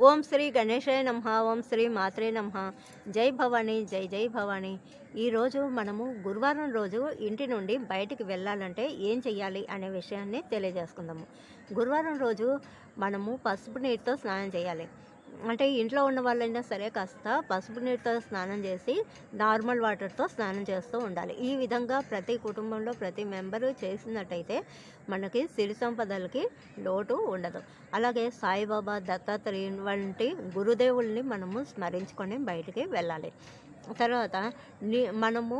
ఓం శ్రీ గణేశాయ నమః. ఓం శ్రీ మాత్రే నమః. జై భవానీ, జై జై భవానీ. ఈరోజు మనము గురువారం రోజు ఇంటి నుండి బయటికి వెళ్ళాలంటే ఏం చెయ్యాలి అనే విషయాన్ని తెలియజేసుకుందాము. గురువారం రోజు మనము పసుపు నీటితో స్నానం చేయాలి. అంటే ఇంట్లో ఉన్న వాళ్ళైనా సరే కాస్త పసుపు నీటితో స్నానం చేసి నార్మల్ వాటర్తో స్నానం చేస్తూ ఉండాలి. ఈ విధంగా ప్రతి కుటుంబంలో ప్రతి మెంబరు చేసినట్టయితే మనకి సిరి సంపదలకి లోటు ఉండదు. అలాగే సాయిబాబా, దత్తాత్రేయుని వంటి గురుదేవుల్ని మనము స్మరించుకొని బయటికి వెళ్ళాలి. తర్వాత మనము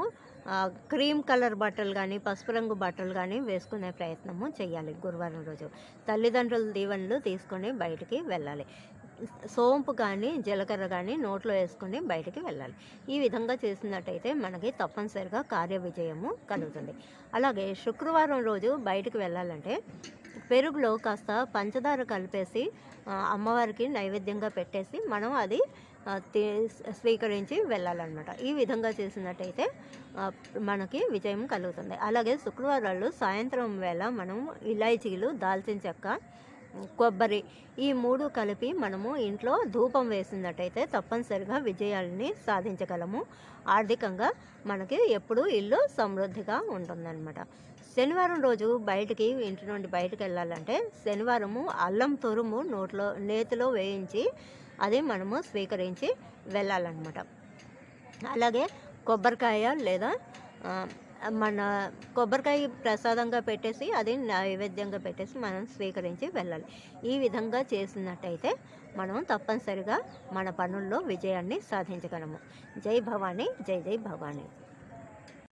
క్రీమ్ కలర్ బట్టలు కానీ పసుపు రంగు బట్టలు కానీ వేసుకునే ప్రయత్నము చేయాలి. గురువారం రోజు తల్లిదండ్రుల దీవెనలు తీసుకొని బయటికి వెళ్ళాలి. సోంపు కానీ జీలకర్ర కానీ నోట్లో వేసుకొని బయటికి వెళ్ళాలి. ఈ విధంగా చేసినట్టయితే మనకి తప్పనిసరిగా కార్య విజయము కలుగుతుంది. అలాగే శుక్రవారం రోజు బయటికి వెళ్ళాలంటే పెరుగులో కాస్త పంచదార కలిపేసి అమ్మవారికి నైవేద్యంగా పెట్టేసి మనం అది స్వీకరించి వెళ్ళాలన్నమాట. ఈ విధంగా చేసినట్టయితే మనకి విజయం కలుగుతుంది. అలాగే శుక్రవారాలు సాయంత్రం వేళ మనం ఇలాచీలు, దాల్చిన చెక్క, కొబ్బరి ఈ 3 కలిపి మనము ఇంట్లో ధూపం వేసినట్టయితే తప్పనిసరిగా విజయాలని సాధించగలము. ఆర్థికంగా మనకి ఎప్పుడూ ఇల్లు సమృద్ధిగా ఉంటుందన్నమాట. శనివారం రోజు ఇంటి నుండి బయటకు వెళ్ళాలంటే శనివారము అల్లం తురుము నేతిలో వేయించి అది మనము స్వీకరించి వెళ్ళాలన్నమాట. అలాగే కొబ్బరికాయ లేదా మన కొబ్బరికాయ ప్రసాదంగా పెట్టేసి అది నైవేద్యంగా పెట్టేసి మనం స్వీకరించి వెళ్ళాలి. ఈ విధంగా చేసినట్టయితే మనం తప్పనిసరిగా మన పనుల్లో విజయాన్ని సాధించగలము. జై భవానీ, జై జై భవానీ.